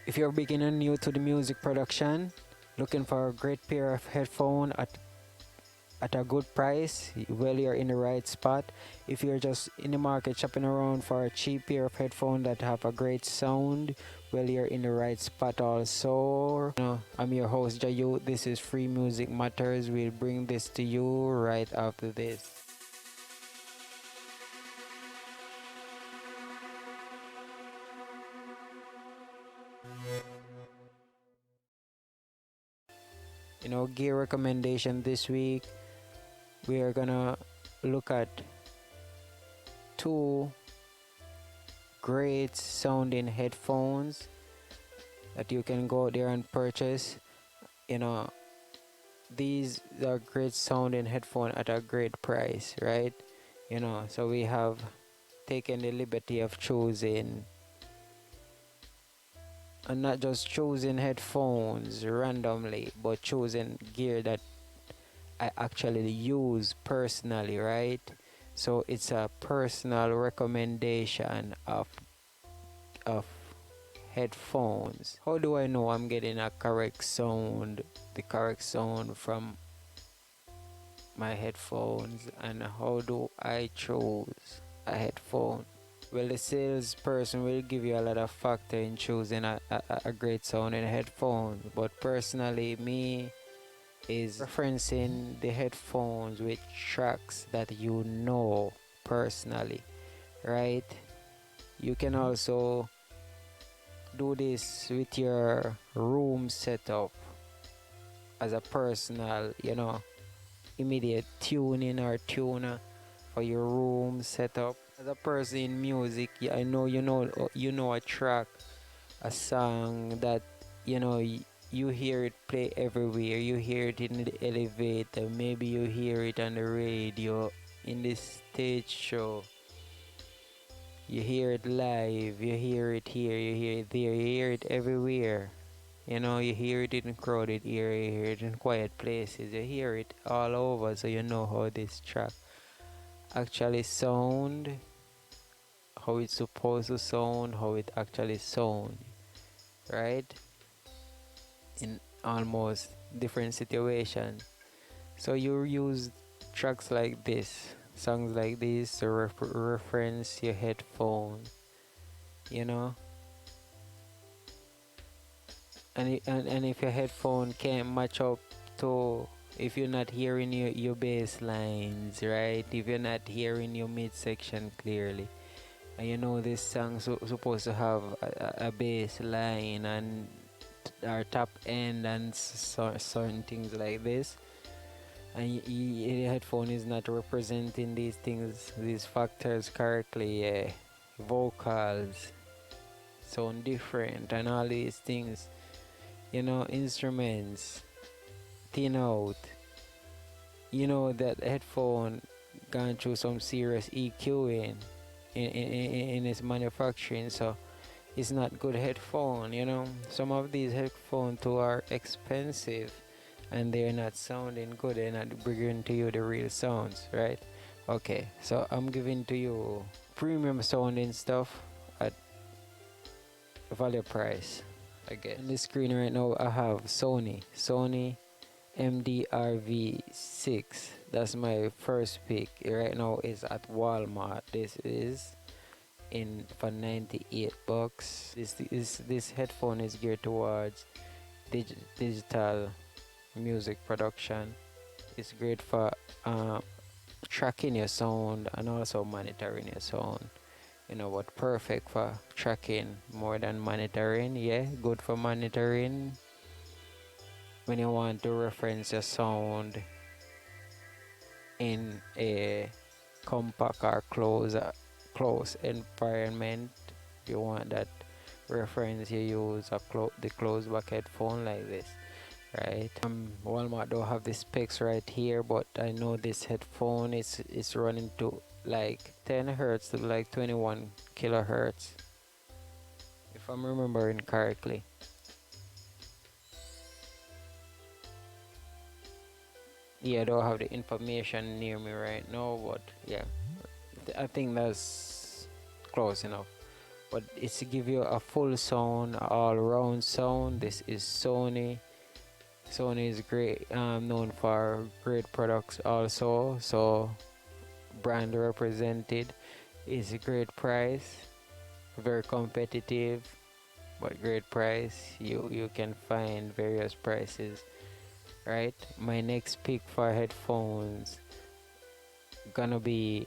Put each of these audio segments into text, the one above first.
If you're beginner new to the music production, looking for a great pair of headphones at a good price, well, you're in the right spot. If you're just in the market shopping around for a cheap pair of headphones that have a great sound, well, you're in the right spot also. I'm your host Jayu. This is Free Music Matters. We'll bring this to you right after this. Gear recommendation this week. We are gonna look at two great sounding headphones that you can go there and purchase. These are great sounding headphones at a great price, right? So we have taken the liberty of choosing, and not just choosing headphones randomly, but choosing gear that I actually use personally, right? So it's a personal recommendation of headphones. How do I know I'm getting the correct sound from my headphones, and how do I choose a headphone? Well, the salesperson will give you a lot of factor in choosing a great sounding headphone, but personally, me is referencing the headphones with tracks that you know personally, right? You can also do this with your room setup as a personal, immediate tuning or tuner for your room setup. As a person in music, I know you know a track, a song that you hear it play everywhere. You hear it in the elevator, maybe you hear it on the radio, in the stage show. You hear it live, you hear it here, you hear it there, you hear it everywhere. You hear it in crowded area, you hear it in quiet places, you hear it all over, so you know how this track actually sound, how it's supposed to sound, how it actually sound, right? In almost different situations. So you use tracks like this, songs like this to reference your headphone, you know? And if your headphone can't match up to, if you're not hearing your bass lines, right? If you're not hearing your midsection clearly, and this song supposed to have a bass line and our top end and certain things like this, and the headphone is not representing these things, these factors correctly, vocals sound different and all these things, instruments thin out, that headphone gone through some serious EQing in its manufacturing, so it's not good headphone. Some of these headphones too are expensive and they're not sounding good, they're not bringing to you the real sounds, right? Okay, so I'm giving to you premium sounding stuff at value price, I guess. On the screen right now I have Sony MDRV6. That's my first pick. Right now is at Walmart. This is in for $98. This headphone is geared towards digital music production. It's great for tracking your sound and also monitoring your sound. What perfect for tracking more than monitoring. Yeah, good for monitoring when you want to reference your sound in a compact or close environment. If you want that reference, you use the closed back headphone like this, right? Walmart don't have the specs right here, but I know this headphone is running to like 10 hertz to like 21 kilohertz, if I'm remembering correctly. Yeah, I don't have the information near me right now, but yeah, I think that's close enough. but it's to give you a full sound, all round sound. This is Sony. Sony is great, known for great products also. So brand represented, is a great price, very competitive, but great price. You can find various prices, right? My next pick for headphones gonna be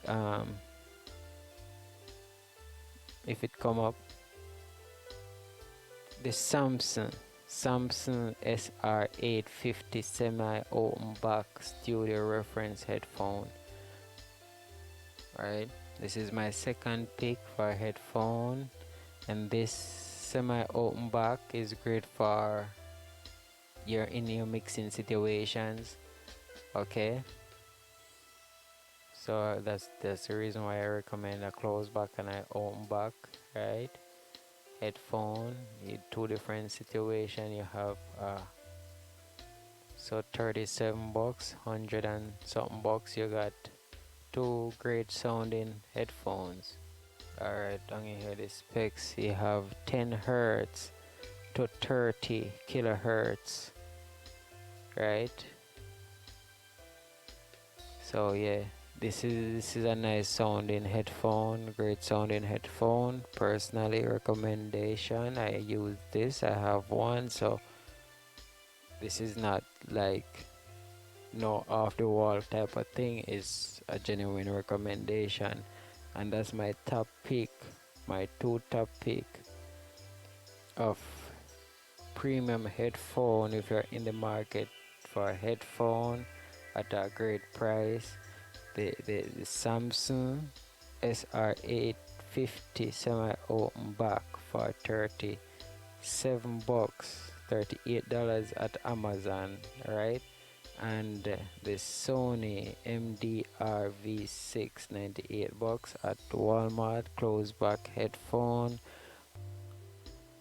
if it come up, the Samsung SR850 semi-open box studio reference headphone. Right, this is my second pick for headphone, and this semi-open back is great for your in your mixing situations. Okay, so that's the reason why I recommend a closed back and an open back. Right, headphone, you two different situation. You have so 37 bucks, 100 and something bucks, you got two great sounding headphones. Alright, down here the specs, you have 10 hertz to 30 kilohertz, right? So yeah, this is a nice sounding headphone, great sounding headphone. Personally recommendation, I use this, I have one, so this is not like no off the wall type of thing, is a genuine recommendation. And that's my top pick, my two top pick of premium headphone. If you're in the market for a headphone at a great price, the Samsung SR850 semi-open back for 37 bucks, $38 at Amazon, right? And the Sony MDR V6, 98 bucks at Walmart, closed back headphone.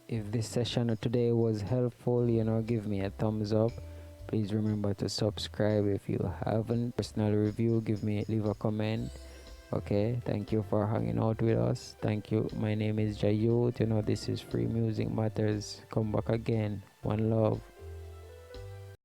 If this session today was helpful, give me a thumbs up. Please remember to subscribe if you haven't. Personal review, leave a comment. Okay, thank you for hanging out with us. Thank you. My name is Jayut. This is Free Music Matters. Come back again. One love.